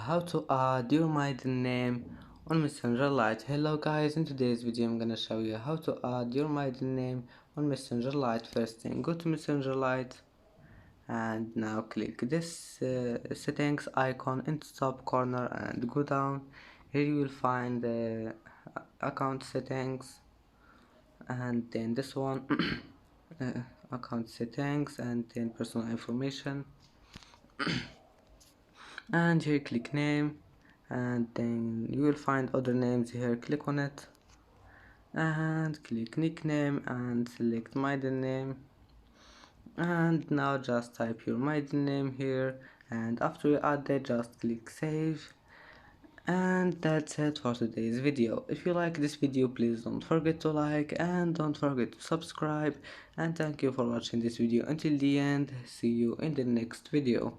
How to add your maiden name on Messenger Lite. Hello guys, in today's video I'm gonna show you how to add your maiden name on Messenger Lite. First thing, go to Messenger Lite and now click this settings icon in the top corner and go down. Here you will find the account settings and then this one uh, account settings and then personal information and here click name and then you will find other names here. Click on it and click nickname and select maiden name, and now just type your maiden name here, and after you add it just click save. And that's it for today's video. If you like this video, please don't forget to like and don't forget to subscribe, and thank you for watching this video until the end. See you in the next video.